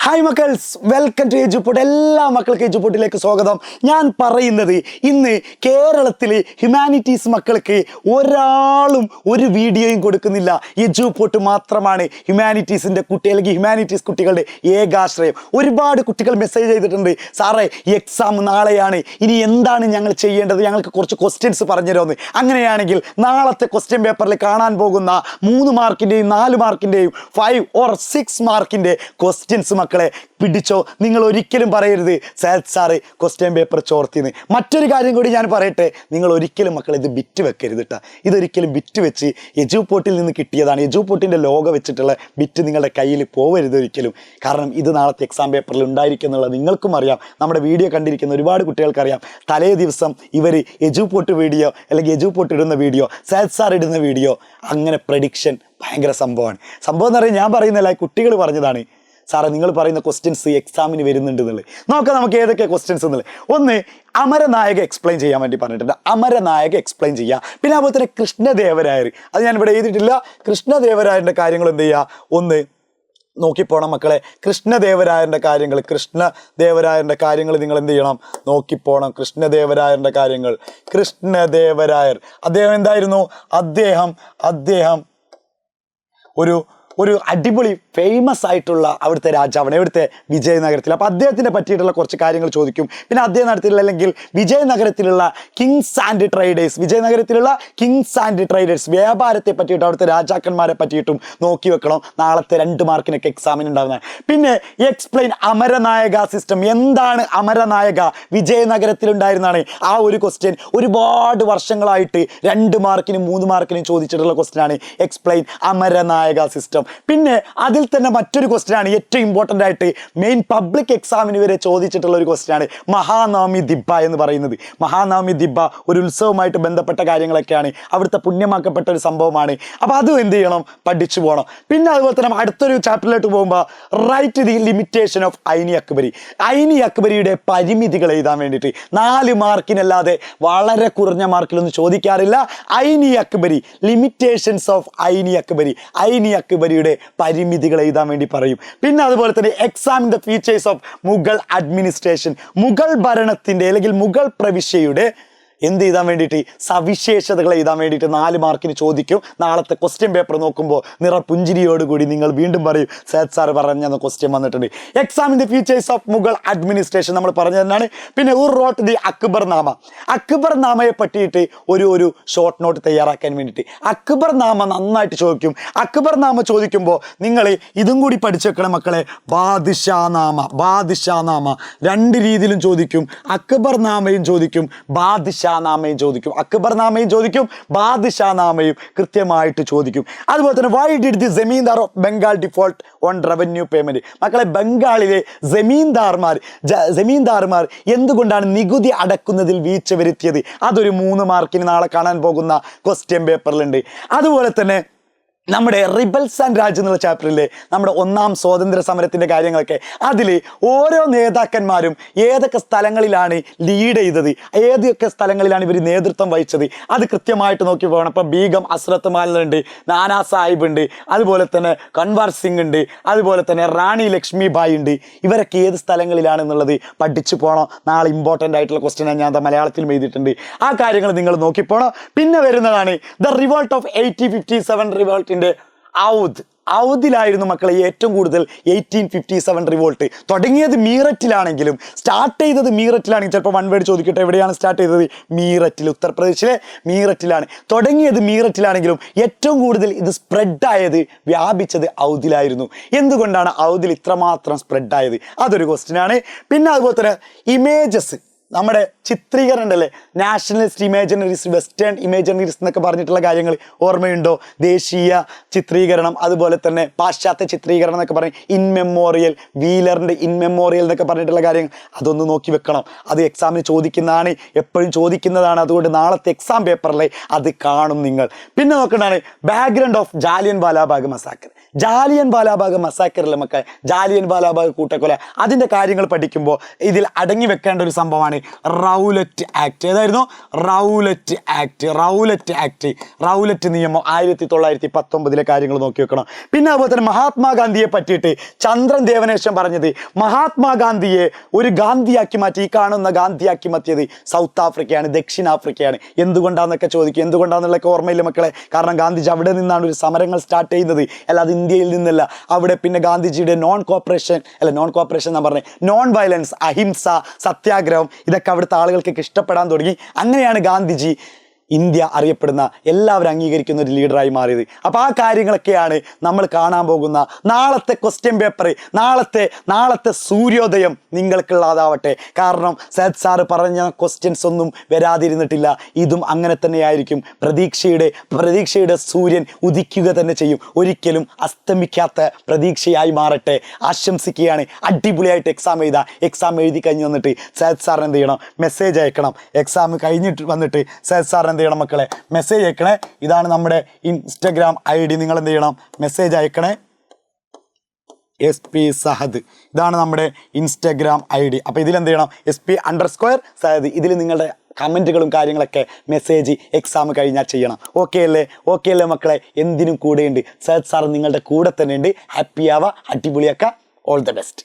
Hi മക്കൾസ്, welcome to Eduport. എല്ലാ മക്കൾക്കും എജുപോട്ടിലേക്ക് സ്വാഗതം. ഞാൻ പറയുന്നത് ഇന്ന് കേരളത്തിൽ ഹ്യൂമാനിറ്റീസ് മക്കൾക്ക് ഒരാളും ഒരു വീഡിയോയും കൊടുക്കുന്നില്ല. എജുപോട്ട് മാത്രമാണ് ഹ്യൂമാനിറ്റീസിൻ്റെ കുട്ടി അല്ലെങ്കിൽ ഹ്യൂമാനിറ്റീസ് കുട്ടികളുടെ ഏകാശ്രയം. ഒരുപാട് കുട്ടികൾ മെസ്സേജ് ചെയ്തിട്ടുണ്ട്, സാറേ എക്സാം നാളെയാണ്, ഇനി എന്താണ് ഞങ്ങൾ ചെയ്യേണ്ടത്, ഞങ്ങൾക്ക് കുറച്ച് ക്വസ്റ്റ്യൻസ് പറഞ്ഞുതരുമെന്ന്. അങ്ങനെയാണെങ്കിൽ നാളത്തെ ക്വസ്റ്റ്യൻ പേപ്പറിൽ കാണാൻ പോകുന്ന 3 മാർക്കിൻ്റെയും 4 മാർക്കിൻ്റെയും 5 or 6 മാർക്കിൻ്റെ ക്വസ്റ്റ്യൻസ് മക്കളെ പിടിച്ചോ. നിങ്ങൾ ഒരിക്കലും പറയരുത് സാറ് ക്വസ്റ്റ്യൻ പേപ്പർ ചോർത്തിന്ന്. മറ്റൊരു കാര്യം കൂടി ഞാൻ പറയട്ടെ, നിങ്ങൾ ഒരിക്കലും മക്കളെ ഇത് ബിറ്റ് വെക്കരുത് കേട്ടോ. ഇതൊരിക്കലും ബിറ്റ് വെച്ച് എജുപോട്ടിൽ നിന്ന് കിട്ടിയതാണ്, എജുപോട്ടിൻ്റെ ലോഗോ വെച്ചിട്ടുള്ള ബിറ്റ് നിങ്ങളുടെ കയ്യിൽ പോവരുത് ഒരിക്കലും. കാരണം ഇത് നാളത്തെ എക്സാം പേപ്പറിൽ ഉണ്ടായിരിക്കും എന്നുള്ളത് നിങ്ങൾക്കും അറിയാം, നമ്മുടെ വീഡിയോ കണ്ടിരിക്കുന്ന ഒരുപാട് കുട്ടികൾക്കറിയാം. തലേ ദിവസം ഇവർ എജുപോട്ട് വീഡിയോ അല്ലെങ്കിൽ എജുപോട്ട് ഇടുന്ന വീഡിയോ, സാർ ഇടുന്ന വീഡിയോ, അങ്ങനെ പ്രഡിക്ഷൻ ഭയങ്കര സംഭവമാണ്. സംഭവം എന്ന് പറയുന്നത് ഞാൻ പറയുന്നില്ല, കുട്ടികൾ പറഞ്ഞതാണ്. സാറേ നിങ്ങൾ പറയുന്ന ക്വസ്റ്റ്യൻസ് എക്സാമിന് വരുന്നുണ്ട് എന്നുള്ളത്. നോക്കാം നമുക്ക് ഏതൊക്കെ ക്വസ്റ്റ്യൻസ് എന്നുള്ളത്. ഒന്ന്, അമരനായക എക്സ്പ്ലെയിൻ ചെയ്യാൻ വേണ്ടി പറഞ്ഞിട്ടുണ്ട്. അമരനായക എക്സ്പ്ലെയിൻ ചെയ്യുക. പിന്നെ അതുപോലെ തന്നെ കൃഷ്ണദേവരായർ, അത് ഞാനിവിടെ എഴുതിയിട്ടില്ല. കൃഷ്ണദേവരായരുടെ കാര്യങ്ങൾ എന്ത് ചെയ്യുക, ഒന്ന് നോക്കിപ്പോണം മക്കളെ. കൃഷ്ണദേവരായരുടെ കാര്യങ്ങൾ നിങ്ങൾ എന്ത് ചെയ്യണം, നോക്കിപ്പോണം. കൃഷ്ണദേവരായരുടെ കാര്യങ്ങൾ. കൃഷ്ണദേവരായർ അദ്ദേഹം എന്തായിരുന്നു, അദ്ദേഹം ഒരു അടിപൊളി ഫേമസ് ആയിട്ടുള്ള അവിടുത്തെ രാജാവാണ്, ഇവിടുത്തെ വിജയനഗരത്തിൽ. അപ്പോൾ അദ്ദേഹത്തിനെ പറ്റിയിട്ടുള്ള കുറച്ച് കാര്യങ്ങൾ ചോദിക്കും. പിന്നെ അദ്ദേഹം നടത്തിയിട്ടുള്ള അല്ലെങ്കിൽ വിജയനഗരത്തിലുള്ള കിങ്സ് ആൻഡ് ട്രേഡേഴ്സ് വ്യാപാരത്തെ പറ്റിയിട്ടും അവിടുത്തെ രാജാക്കന്മാരെ പറ്റിയിട്ടും നോക്കി വെക്കണം. നാളത്തെ 2 മാർക്കിനൊക്കെ എക്സാമിന് ഉണ്ടാകുന്നതാണ്. പിന്നെ എക്സ്പ്ലെയിൻ അമരനായക സിസ്റ്റം. എന്താണ് അമരനായക? വിജയനഗരത്തിലുണ്ടായിരുന്നാണ് ആ ഒരു ക്വസ്റ്റ്യൻ. ഒരുപാട് വർഷങ്ങളായിട്ട് 2 മാർക്കിനും 3 മാർക്കിനും ചോദിച്ചിട്ടുള്ള ക്വസ്റ്റ്യനാണ് എക്സ്പ്ലെയിൻ അമരനായക സിസ്റ്റം. പിന്നെ അതിൽ തന്നെ മറ്റൊരു ക്വസ്റ്റ്യനാണ് ഏറ്റവും ഇമ്പോർട്ടൻ്റ് ആയിട്ട് മെയിൻ പബ്ലിക് എക്സാമിന് വരെ ചോദിച്ചിട്ടുള്ള ഒരു ക്വസ്റ്റ്യനാണ് മഹാനവമി ദിബ്ബ എന്ന് പറയുന്നത്. മഹാനവമി ദിബ്ബ ഒരു ഉത്സവമായിട്ട് ബന്ധപ്പെട്ട കാര്യങ്ങളൊക്കെയാണ്, അവിടുത്തെ പുണ്യമാക്കപ്പെട്ട ഒരു സംഭവമാണ്. അപ്പോൾ അതും എന്ത് ചെയ്യണം, പഠിച്ചു പോകണം. പിന്നെ അതുപോലെ തന്നെ അടുത്തൊരു ചാപ്റ്ററിലോട്ട് പോകുമ്പോൾ write the limitation of Aini Akbari. Aini അക്ബരിയുടെ പരിമിതികൾ എഴുതാൻ വേണ്ടിയിട്ട് 4 മാർക്കിനല്ലാതെ വളരെ കുറഞ്ഞ മാർക്കിലൊന്നും ചോദിക്കാറില്ല. ഐനി അക്ബരി, ലിമിറ്റേഷൻസ് ഓഫ് ഐനി അക്ബരിയുടെ പരിമിതികൾ എഴുതാൻ വേണ്ടി പറയും. പിന്നെ അതുപോലെ തന്നെ examine the features of Mughal administration. Mughal ഭരണത്തിൻ്റെ അല്ലെങ്കിൽ മുഗൾ പ്രവിശ്യയുടെ എന്ത് ചെയ്താൻ വേണ്ടിയിട്ട്, സവിശേഷതകൾ എഴുതാൻ വേണ്ടിയിട്ട് 4 മാർക്കിന് ചോദിക്കും. നാളത്തെ ക്വസ്റ്റ്യൻ പേപ്പർ നോക്കുമ്പോൾ നിറപുഞ്ചിരിയോടുകൂടി നിങ്ങൾ വീണ്ടും പറയും സാർ പറഞ്ഞ ക്വസ്റ്റ്യൻ വന്നിട്ടുണ്ട്. Examine the features of Mughal administration നമ്മൾ പറഞ്ഞു തന്നെയാണ്. പിന്നെ ഹു റോട്ട് ദി അക്ബർ നാമയെ പറ്റിയിട്ട് ഒരു ഷോർട്ട് നോട്ട് തയ്യാറാക്കാൻ വേണ്ടിയിട്ട് അക്ബർ നാമ നന്നായിട്ട് ചോദിക്കും. അക്ബർ നാമ ചോദിക്കുമ്പോൾ നിങ്ങൾ ഇതും കൂടി പഠിച്ചു വെക്കണം മക്കളെ. ബാദ്ഷാ നാമ 2 രീതിയിലും ചോദിക്കും. അക്ബർ നാമയും ചോദിക്കും, ബാദ്ഷാ നാമയും ചോദിക്കും. അക്ബർ നാമയും ചോദിക്കും, ബാദ്ഷാ നാമയും കൃത്യമായിട്ട് ചോദിക്കും. അതുപോലെ തന്നെ why did the zamindar of Bengal default on revenue payment. മക്കളെ, ബംഗാളിലെ ജമീന്ദാർമാർ എന്തുകൊണ്ടാണ് നികുതി അടക്കുന്നതിൽ വീഴ്ച വരുത്തിയത്? അതൊരു 3 മാർക്കിന് നാളെ കാണാൻ പോകുന്ന ക്വസ്റ്റ്യൻ പേപ്പറിലുണ്ട്. അതുപോലെ തന്നെ നമ്മുടെ റിബൽസ് ആൻഡ് രാജ് എന്നുള്ള ചാപ്റ്ററിലെ നമ്മുടെ 1ാം സ്വാതന്ത്ര്യ സമരത്തിൻ്റെ കാര്യങ്ങളൊക്കെ, അതിൽ ഓരോ നേതാക്കന്മാരും ഏതൊക്കെ സ്ഥലങ്ങളിലാണ് ലീഡ് ചെയ്തത്, ഏതൊക്കെ സ്ഥലങ്ങളിലാണ് ഇവർ നേതൃത്വം വഹിച്ചത്, അത് കൃത്യമായിട്ട് നോക്കി പോകണം. അപ്പോൾ ബീഗം ഹസ്രത്ത് മഹലുണ്ട്, നാനാ സാഹിബ് ഉണ്ട്, അതുപോലെ തന്നെ കൻവാർ സിംഗ് ഉണ്ട്, അതുപോലെ തന്നെ റാണി ലക്ഷ്മി ബായി ഉണ്ട്. ഇവരൊക്കെ ഏത് സ്ഥലങ്ങളിലാണെന്നുള്ളത് പഠിച്ചു പോകണം. നാളെ ഇമ്പോർട്ടൻ്റ് ആയിട്ടുള്ള ക്വസ്റ്റ്യൻ ഞാൻ മലയാളത്തിലും എഴുതിയിട്ടുണ്ട്. ആ കാര്യങ്ങൾ നിങ്ങൾ നോക്കിപ്പോണം. പിന്നെ വരുന്നതാണ് ദ റിവോൾട്ട് ഓഫ് 1857 റിവോൾട്ട്. ഔദിലായിരുന്നു മക്കളെ ഏറ്റവും കൂടുതൽ 1857 റിവോൾട്ട്. തുടങ്ങിയത് മീററ്റിലാണെങ്കിലും സ്റ്റാർട്ട് ചെയ്തത് മീററ്റിലാണെങ്കിൽ, ചിലപ്പോൾ 1 വേർഡ് ചോദിക്കട്ടെ, എവിടെയാണ് സ്റ്റാർട്ട് ചെയ്തത്? മീററ്റിൽ, ഉത്തർപ്രദേശിലെ മീററ്റിലാണ് തുടങ്ങിയത്. മീററ്റിലാണെങ്കിലും ഏറ്റവും കൂടുതൽ ഇത് സ്പ്രെഡായത്, വ്യാപിച്ചത് ഔദിലായിരുന്നു. എന്തുകൊണ്ടാണ് ഔദിൽ ഇത്രമാത്രം സ്പ്രെഡായത്? അതൊരു ക്വസ്റ്റ്യനാണ്. പിന്നെ അതുപോലെ തന്നെ ഇമേജസ്, നമ്മുടെ ചിത്രീകരണം ഉണ്ടല്ലേ, നാഷണലിസ്റ്റ് ഇമേജിനറീസ്, വെസ്റ്റേൺ ഇമേജിനറീസ് എന്നൊക്കെ പറഞ്ഞിട്ടുള്ള കാര്യങ്ങൾ ഓർമ്മയുണ്ടോ? ദേശീയ ചിത്രീകരണം, അതുപോലെ തന്നെ പാശ്ചാത്യ ചിത്രീകരണം എന്നൊക്കെ പറയും. ഇൻമെമ്മോറിയൽ, വീലറിൻ്റെ ഇൻമെമ്മോറിയൽ എന്നൊക്കെ പറഞ്ഞിട്ടുള്ള കാര്യങ്ങൾ അതൊന്ന് നോക്കി വെക്കണം. അത് എക്സാമിന് ചോദിക്കുന്നതാണ്, എപ്പോഴും ചോദിക്കുന്നതാണ്. അതുകൊണ്ട് നാളത്തെ എക്സാം പേപ്പറിൽ അത് കാണും നിങ്ങൾ. പിന്നെ നോക്കേണ്ടതാണ് background of Jallian Walabagh massacre. Jallian Walabagh മസാക്കറിലെ മക്കൾ, ജാലിയൻ വാലാബാഗ് കൂട്ടക്കൊല, അതിൻ്റെ കാര്യങ്ങൾ പഠിക്കുമ്പോൾ ഇതിൽ അടങ്ങി വെക്കേണ്ട ഒരു സംഭവമാണ് റൗലറ്റ് ആക്ട്. ഏതായിരുന്നു? Rowlatt act. റൗലറ്റ് നിയമം 1919 കാര്യങ്ങൾ നോക്കി വെക്കണം. പിന്നെ അതുപോലെ തന്നെ മഹാത്മാഗാന്ധിയെ പറ്റിയിട്ട് ചന്ദ്രൻ ദേവനേശൻ പറഞ്ഞത്, മഹാത്മാഗാന്ധിയെ ഒരു ഗാന്ധിയാക്കി മാറ്റി, ഈ കാണുന്ന ഗാന്ധിയാക്കി മാറ്റിയത് സൗത്ത് ആഫ്രിക്കയാണ്, ദക്ഷിണാഫ്രിക്കയാണ്. എന്തുകൊണ്ടാണെന്നൊക്കെ ചോദിക്കും. എന്തുകൊണ്ടാണെന്നുള്ളതൊക്കെ ഓർമ്മയില്ല മക്കളെ. കാരണം ഗാന്ധിജി അവിടെ നിന്നാണ് ഒരു സമരങ്ങൾ സ്റ്റാർട്ട് ചെയ്യുന്നത്, അല്ലാതെ ഇന്ത്യയിൽ നിന്നല്ല. അവിടെ പിന്നെ ഗാന്ധിജിയുടെ നോൺ കോപ്പറേഷൻ എന്നാ പറഞ്ഞത്, നോൺ വയലൻസ്, അഹിംസ, സത്യാഗ്രഹം, ഇതൊക്കെ അവിടുത്തെ ആളുകൾക്കൊക്കെ ഇഷ്ടപ്പെടാൻ തുടങ്ങി. അങ്ങനെയാണ് ഗാന്ധിജി ഇന്ത്യ അറിയപ്പെടുന്ന, എല്ലാവരും അംഗീകരിക്കുന്ന ഒരു ലീഡറായി മാറിയത്. അപ്പോൾ ആ കാര്യങ്ങളൊക്കെയാണ് നമ്മൾ കാണാൻ പോകുന്ന നാളത്തെ ക്വസ്റ്റ്യൻ പേപ്പർ. നാളത്തെ സൂര്യോദയം നിങ്ങൾക്കുള്ളതാവട്ടെ. കാരണം സയ്യിദ് സാറ് പറഞ്ഞ ക്വസ്റ്റ്യൻസ് ഒന്നും വരാതിരുന്നിട്ടില്ല. ഇതും അങ്ങനെ തന്നെയായിരിക്കും. പ്രതീക്ഷയുടെ സൂര്യൻ ഉദിക്കുക തന്നെ ചെയ്യും. ഒരിക്കലും അസ്തമിക്കാത്ത പ്രതീക്ഷയായി മാറട്ടെ ആശംസിക്കുകയാണ്. അടിപൊളിയായിട്ട് എക്സാം എഴുതി കഴിഞ്ഞ് വന്നിട്ട് സയ്യിദ് സാറിന് എന്ത് ചെയ്യണം? മെസ്സേജ് അയക്കണം. എക്സാം കഴിഞ്ഞിട്ട് വന്നിട്ട് സയ്യിദ് സാർ എന്ത് ചെയ്യണം മക്കളെ? മെസ്സേജ് അയക്കണേ. ഇതാണ് നമ്മുടെ ഇൻസ്റ്റഗ്രാം ID. നിങ്ങൾ എന്ത് ചെയ്യണം? മെസ്സേജ് അയക്കണേ. SP സഹദ്, ഇതാണ് നമ്മുടെ ഇൻസ്റ്റഗ്രാം ID. അപ്പോൾ ഇതിലെന്ത് ചെയ്യണം? SP_സഹദ്. ഇതിൽ നിങ്ങളുടെ കമൻറ്റുകളും കാര്യങ്ങളൊക്കെ മെസ്സേജ് എക്സാം കഴിഞ്ഞാൽ ചെയ്യണം. ഓക്കെ അല്ലേ മക്കളെ? എന്തിനും കൂടെയുണ്ട് സയ്യിദ് സാർ, നിങ്ങളുടെ കൂടെ തന്നെ ഉണ്ട്. ഹാപ്പി ആവുക, അടിപൊളിയാക്കുക. All the best.